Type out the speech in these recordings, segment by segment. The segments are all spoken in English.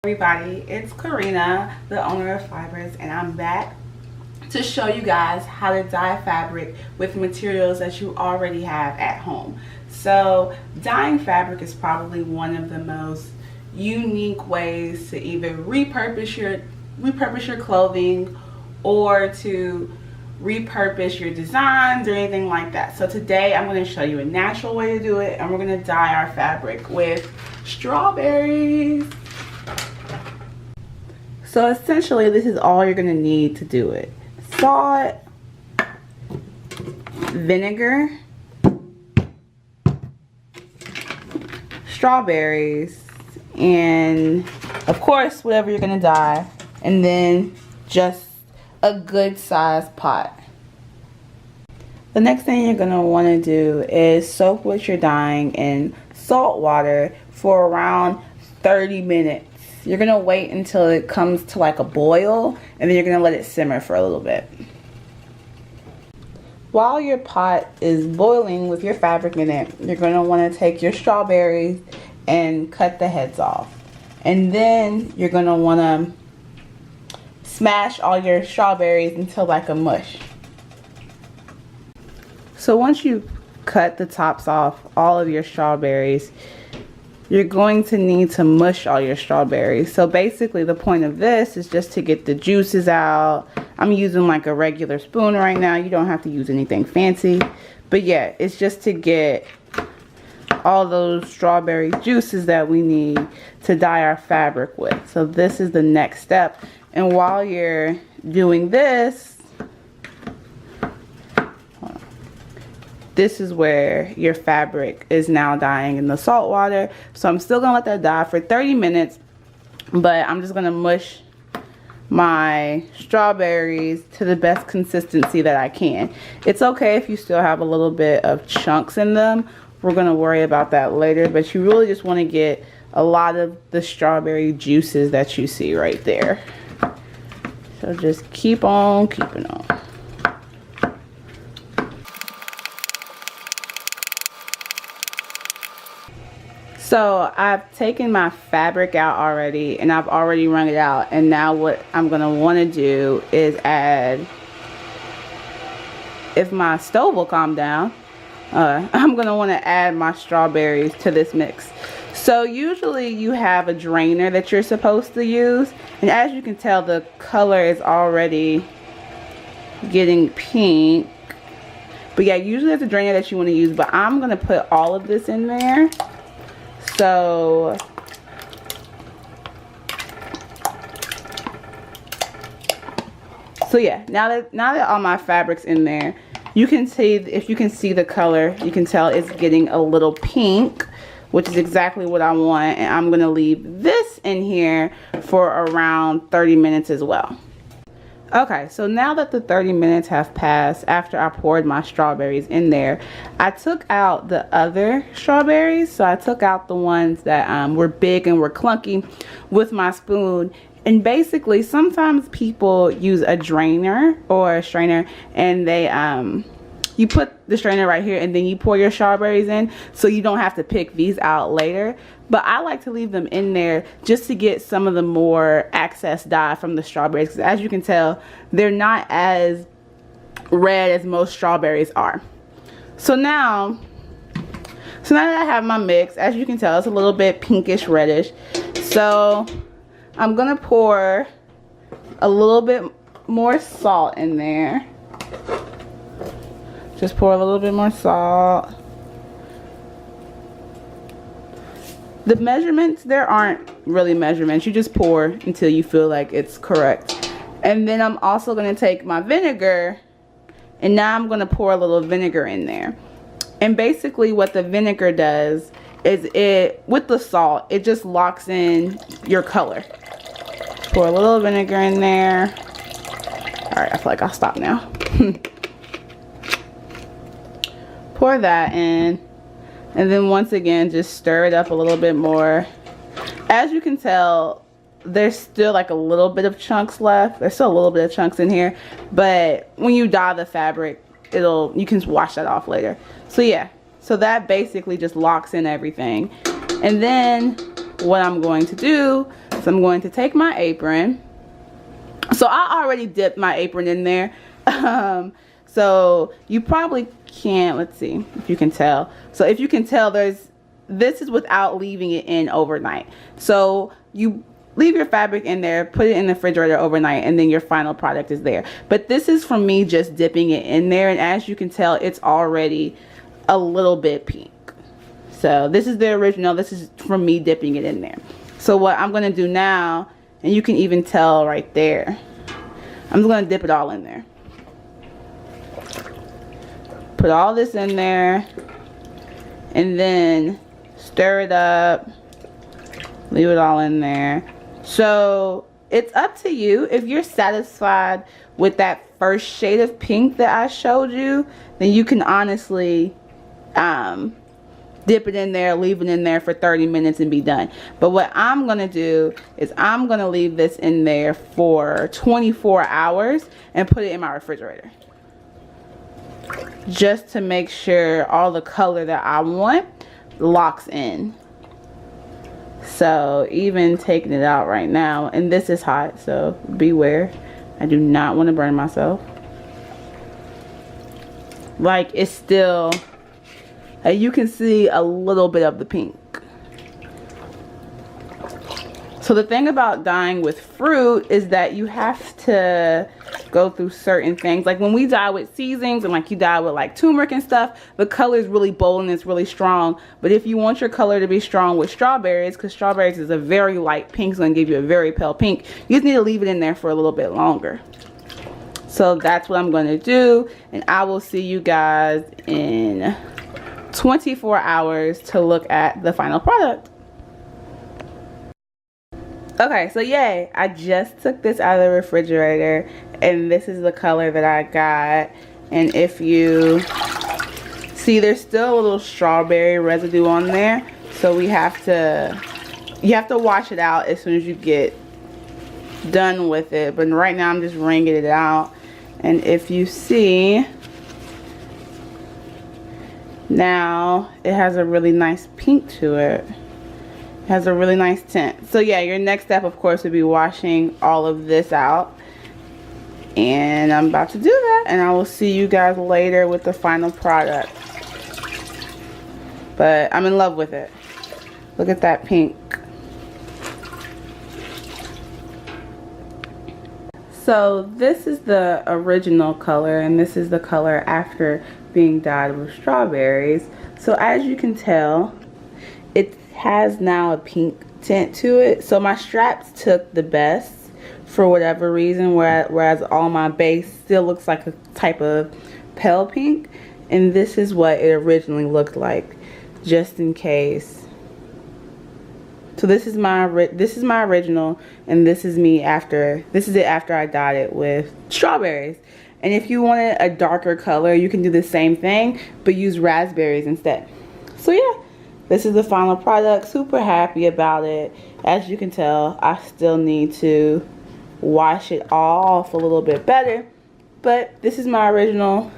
Everybody, it's Karina, the owner of Fibers, and I'm back to show you guys how to dye fabric with materials that you already have at home. So dyeing fabric is probably one of the most unique ways to either repurpose your clothing or to repurpose your designs or anything like that. So today I'm going to show you a natural way to do it, and we're going to dye our fabric with strawberries. So essentially this is all you're going to need to do it. Salt, vinegar, strawberries, and of course whatever you're going to dye, and then just a good sized pot. The next thing you're going to want to do is soak what you're dyeing in salt water for around 30 minutes. You're going to wait until it comes to like a boil, and then you're going to let it simmer for a little bit. While your pot is boiling with your fabric in it, you're going to want to take your strawberries and cut the heads off. And then you're going to want to smash all your strawberries until like a mush. So once you cut the tops off all of your strawberries, you're going to need to mush all your strawberries. So basically the point of this is just to get the juices out. I'm using like a regular spoon right now. You don't have to use anything fancy. But yeah, it's just to get all those strawberry juices that we need to dye our fabric with. So this is the next step. And while you're doing this, this is where your fabric is now dyeing in the salt water. So I'm still gonna let that dye for 30 minutes, but I'm just gonna mush my strawberries to the best consistency that I can. It's okay if you still have a little bit of chunks in them. We're gonna worry about that later, but you really just wanna get a lot of the strawberry juices that you see right there. So just keep on keeping on. So I've taken my fabric out already, and I've already wrung it out, and now what I'm going to want to do is add, if my stove will calm down, I'm going to want to add my strawberries to this mix. So usually you have a drainer that you're supposed to use, and as you can tell the color is already getting pink. But yeah, usually it's a drainer that you want to use, but I'm going to put all of this in there. So yeah, now that all my fabric's in there, you can see, if you can see the color, you can tell it's getting a little pink, which is exactly what I want. And I'm gonna leave this in here for around 30 minutes as well. Okay, so now that the 30 minutes have passed after I poured my strawberries in there, I took out the other strawberries. So I took out the ones that were big and were clunky with my spoon. And basically, sometimes people use a drainer or a strainer, and they you put the strainer right here and then you pour your strawberries in, so you don't have to pick these out later. But I like to leave them in there just to get some of the more excess dye from the strawberries, because as you can tell, they're not as red as most strawberries are. So now that I have my mix, as you can tell, it's a little bit pinkish reddish. So I'm gonna pour a little bit more salt in there. Just pour a little bit more salt. The measurements, there aren't really measurements. You just pour until you feel like it's correct. And then I'm also going to take my vinegar, and now I'm going to pour a little vinegar in there. And basically what the vinegar does is with the salt, it just locks in your color. Pour a little vinegar in there. All right, I feel like I'll stop now. Pour that in, and then once again just stir it up a little bit more. As you can tell, there's still like a little bit of chunks left. There's still a little bit of chunks in here, but when you dye the fabric, you can wash that off later. So yeah, so that basically just locks in everything. And then what I'm going to do, so I'm going to take my apron. So I already dipped my apron in there. So you probably can't, let's see if you can tell. So if you can tell, this is without leaving it in overnight. So you leave your fabric in there, put it in the refrigerator overnight, and then your final product is there. But this is from me just dipping it in there, and as you can tell, it's already a little bit pink. So this is the original. This is from me dipping it in there. So what I'm going to do now, and you can even tell right there, I'm just going to dip it all in there. Put all this in there, and then stir it up. Leave it all in there. So it's up to you. If you're satisfied with that first shade of pink that I showed you, then you can honestly dip it in there, leave it in there for 30 minutes and be done. But what I'm gonna do is I'm gonna leave this in there for 24 hours and put it in my refrigerator, just to make sure all the color that I want locks in. So even taking it out right now, and this is hot, so beware. I do not want to burn myself. Like, it's still, you can see a little bit of the pink. So the thing about dyeing with fruit is that you have to go through certain things. Like when we dye with seasonings and like you dye with like turmeric and stuff, the color is really bold and it's really strong. But if you want your color to be strong with strawberries, because strawberries is a very light pink, it's going to give you a very pale pink, you just need to leave it in there for a little bit longer. So that's what I'm going to do, and I will see you guys in 24 hours to look at the final product. Okay, so yay, I just took this out of the refrigerator, and this is the color that I got. And if you see, there's still a little strawberry residue on there, so you have to wash it out as soon as you get done with it. But right now I'm just wringing it out, and if you see, now it has a really nice pink to it. Has a really nice tint. So yeah, your next step of course would be washing all of this out, and I'm about to do that, and I will see you guys later with the final product. But I'm in love with it. Look at that pink. So this is the original color, and this is the color after being dyed with strawberries. So as you can tell, it has now a pink tint to it. So my straps took the best for whatever reason, whereas all my base still looks like a type of pale pink, and this is what it originally looked like, just in case. So this is my original, and this is me after, this is it after I dyed it with strawberries. And if you wanted a darker color, you can do the same thing but use raspberries instead. So yeah, this is the final product. Super happy about it. As you can tell, I still need to wash it off a little bit better, but this is my original,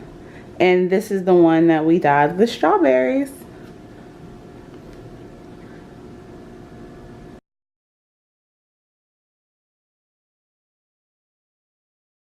and this is the one that we dyed with strawberries.